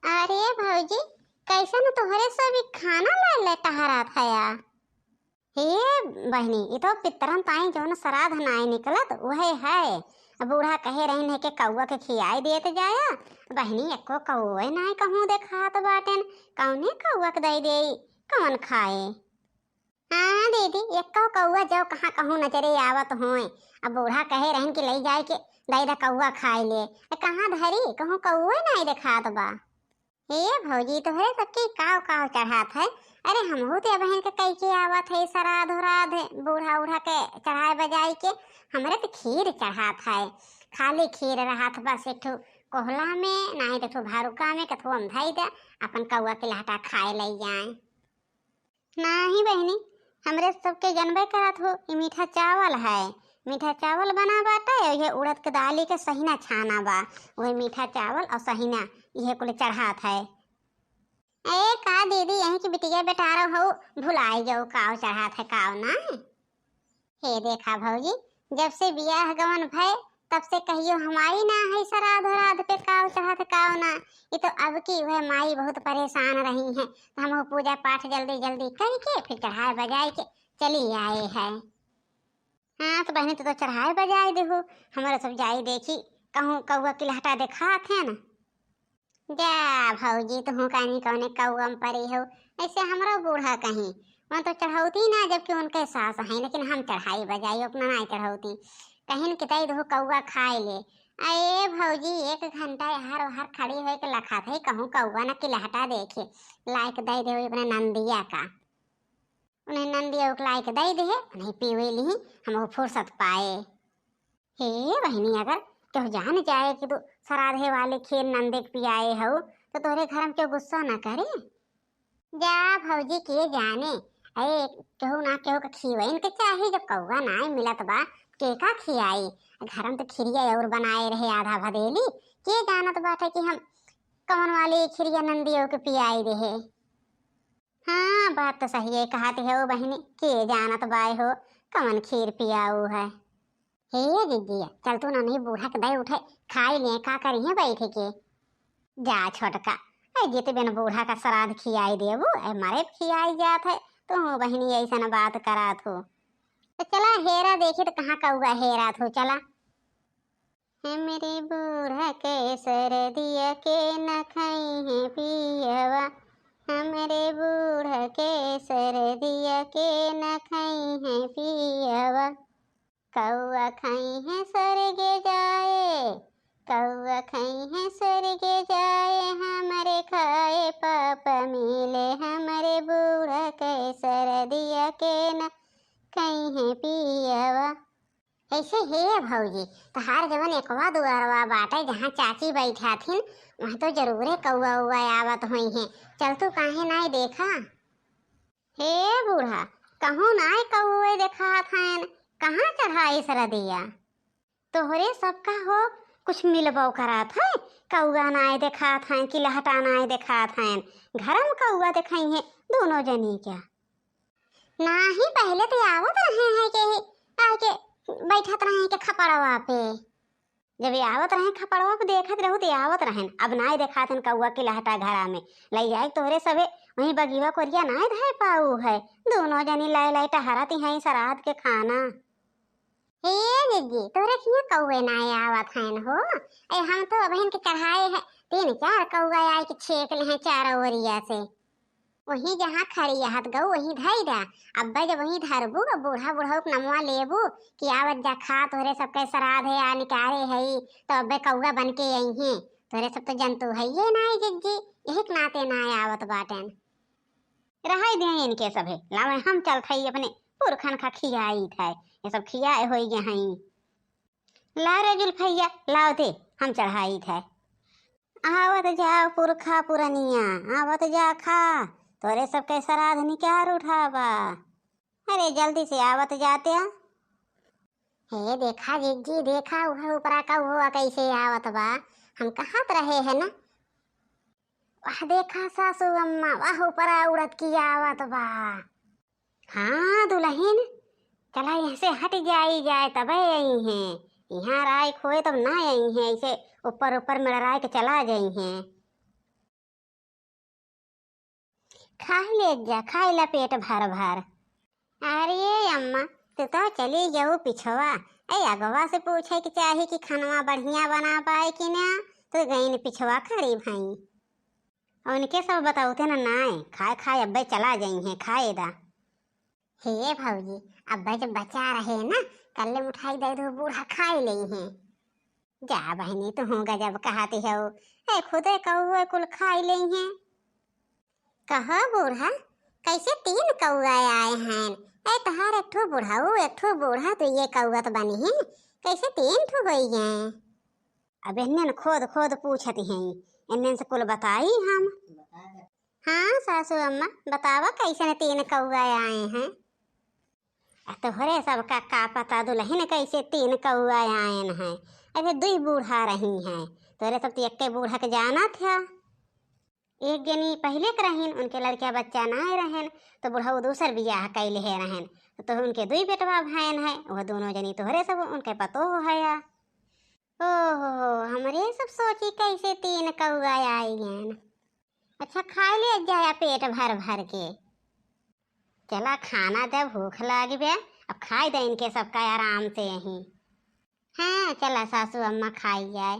अरे भौजी, कैसन तोहरे सभी खाना ले टहरा था या। हे बहनी, ये तो पितरन ताई जो न श्राद्ध नाय निकलत वही है। अब बूढ़ा कहे रही है कि कौआ के खियाई देत जाया। बहनी एको कौए नाय कहूँ देखात बाटेन। कौने कौआ के दई दे कौन खाए। हाँ दीदी, एको कौआ जो कहाँ कहूँ नजरे आवत होए। अब बूढ़ा कहे रहन कि ले जाए के दई दा कौआ खाए ले। कहाँ धरी कहूँ कौए नाय देखात बा। हे भौजी, तोहरे सबके काव काव चढ़ात है। अरे हमहू ते बहन के कई के आवत है सराध उराध बूढ़ा उढ़ा के चढ़ाए बजाई के। हमरे तो खीर चढ़ात है। खाली खीर रहत बस एक कोहला में नहीं तो भारुका में कथो हम धई दे अपन कौआ के लहटा खाए ले जाए। नहीं बहनी, हमरे सबके जनबे करत हो ये मीठा चावल है। मीठा चावल बना बाटे ये उड़द के दाली के सहीना छाना बा। वही मीठा चावल और सहीना ये कुल चढ़ात है। ए का दीदी, यहीं की बिटिया बेटारा हो भुलाई जाओ काव चढ़ात है काव ना। हे देखा भौजी, जब से बियाह गवन भय तब से कहियो हमारी ना है सराध राध पे काव चढ़ात काव ना। ये तो अब की वह माई बहुत परेशान रही है तो हम पूजा पाठ जल्दी जल्दी करके फिर चढ़ाए बजाए के चली आए है। हाँ तो बहनी तो चढ़ाए बजाए देहो। हमारा सब जाई देखी कहूँ कौआ की लहटा देखा थे ना। जा भौजी, तुम कहीं कौने कौआ में पड़ी हो। ऐसे हमारा बूढ़ा कहीं वहाँ तो चढ़ौती ना, जबकि उनके सास हैं, लेकिन हम चढ़ाई बजाई अपना नहीं चढ़ौती। कहीं किताई दो कौआ खाए ले। अरे भौजी, 1 घंटा हर हर खड़ी हो के लखा थे कहूँ कौआ ना की लहटा देखे लायक दे दे अपने नंदिया का। उन्हें नंदिया को लायक दे दे उन्हें पीवे ली हम फुर्सत पाए। हे बहनी, अगर क्यों जान जाए कि तू सराधे वाले खीर नंदे के पियाए हो तो तोरे घर में क्यों गुस्सा ना करे। जा भौजी, के जाने अरे केहू ना केहू का खिवैन के चाही। जब कौआ ना मिलत बा के का खियाई। घर में तो खिरिया और बनाए रहे आधा भदेली। के जानत बाटे कि हम कौन वाली खिरिया नंदियों के पियाई रहे। हाँ बात तो सही है कहती है वो बहनी, के जानत बाय हो कौन खीर पियाऊ है। हे दीदी, चल तू ना नहीं बूढ़ा के दे उठे खाई ले का करी है बैठे के। जा छोटका, ऐ जीते बिन बूढ़ा का श्राद्ध खियाई देबू ऐ मारे खियाई जात है। तू बहनी ऐसा न बात करात हो। तो चला हेरा देखी तो कहाँ कौआ हेरात हो। चला है मेरे बूढ़ा के सरदिया के न खाई है पियवा। हमरे बूढ़ा के सरदिया के न खाई है पियवा। कौआ खाई है स्वर्गे जाए, कौआ खाई है स्वर्गे जाए। हमारे खाए पाप मिले, हमारे बूढ़ा के सरदिया के न खाई है पियवा। ऐसे हे भौजी, तहार जवन एकवा दुआरवा बाटे जहाँ चाची बैठा थीन वहाँ तो जरूर कौआ उआ आवत हुई हैं। चल तू काहे नाय देखा। हे बूढ़ा, कहूँ नाय कौए देखा थैन कहाँ चढ़ाई सरदिया। तोहरे सबका हो कुछ मिलबो करात है। कौआ नाय देखा थैन कि लहटा नाय देखा थैन। घर में कौआ दिखाई है दोनों जनी क्या। ना ही पहले तो आवत रहे हैं कि आके बैठत रहे के खपड़वा पे। जब ये आवत रहे खपड़वा पे देखत रहू तो आवत रहें। अब नाय देखात हन कौआ की लहटा घरा में लई जाए तोहरे सबे वहीं बगीवा कोरिया नाय धाय पाऊ है। दोनों जनी लाई लाई टहरती हैं सराध के खाना। हे दीदी, तोरे किया कौए नाय आवत हैं हो। ए हम तो बहन के चढ़ाए है 3-4 कौआ आए के छेक ले हैं चारों ओरिया से। वही जहाँ खड़ी आहत गऊ वही धई दा। अब्बा जब वही धरबू बूढ़ा बूढ़ा नमवा लेबू कि आवत जा खा तोहरे सबके श्राद्ध है आ निकारे है तो अब्बे कौआ बन के आई हैं। तोहरे सब तो जंतु है ये नाय जिज्जी, यही के नाते नाय आवत बाटन। रह दे इनके सभे लावे हम चल थई अपने पुरखन का खियाई थे। ये सब खियाए हो गई ला रे जुल्फैया लाओ दे हम चढ़ाई थे। आवत जाओ पुरखा पुरनिया आवत जा खा तोरे सबके श्राद्ध निकार उठावा। अरे जल्दी से आवत जाते। हे देखा जिज्जी, देखा वह ऊपरा का हुआ कैसे आवत बा। हम कहाँ रहे है ना। वह देखा सासू अम्मा वह ऊपरा उड़द की आवत बा। हाँ दुल्हन, चला यहाँ से हट जाई जाए तब आई हैं। यहाँ राय खोए तब ना आई हैं, ऐसे ऊपर ऊपर मेरा राय के चला जाई हैं। खाई ले जा, खाई ला पेट भर भर। अरे अम्मा तू तो चली जाऊ पिछवा, ऐ अगवा से पूछे कि चाहे कि खानवा बढ़िया बना पाए कि ना, तो गई पिछवा खड़ी भाई। उनके सब बताऊते ना नाय खाए खाए अब्बे चला जाई हैं खाए दा। हे भौजी अब्बे जब बचा रहे ना, कल मिठाई दे दो बूढ़ा खाई ले हैं। जा बहनी तू हूँ गजब कहती हो, ऐ खुदे कौए कुल खाई ले हैं। कहा बूढ़ा कैसे 3 कौआ आए हैं? ऐ तहार एक ठो बुढ़ाऊ एक ठो बूढ़ा तो ये कौआ तो बनी है, कैसे 3 ठो हो गए? अब इन्हें खोद खोद पूछती हैं, इन्हें से कुल बताई हम। हाँ सासू अम्मा बतावा कैसे 3 कौआ आए हैं? तोहरे सबका का पता दुल्हन कैसे 3 कौआ आए हैं? अरे 2 बूढ़ा रही हैं, तोरे सब तो एक बूढ़ा के जाना था। एक जनी पहले के रहन, उनके लड़किया बच्चा ना रहन, तो बुढ़ऊ दूसर बियाह कैले रहन, तो उनके 2 बेटवा भाईन है, वह दोनों जनी तोहरे सब उनके पतो है। ओहो हमरे सब सोची कैसे 3 कौआ आई हैं। अच्छा खा ले जाया पेट भर भर के। चला खाना दे भूख लागी बे, अब खाई दे इनके सबका आराम से यहीं। हाँ चला सासू अम्मा खाई जाए।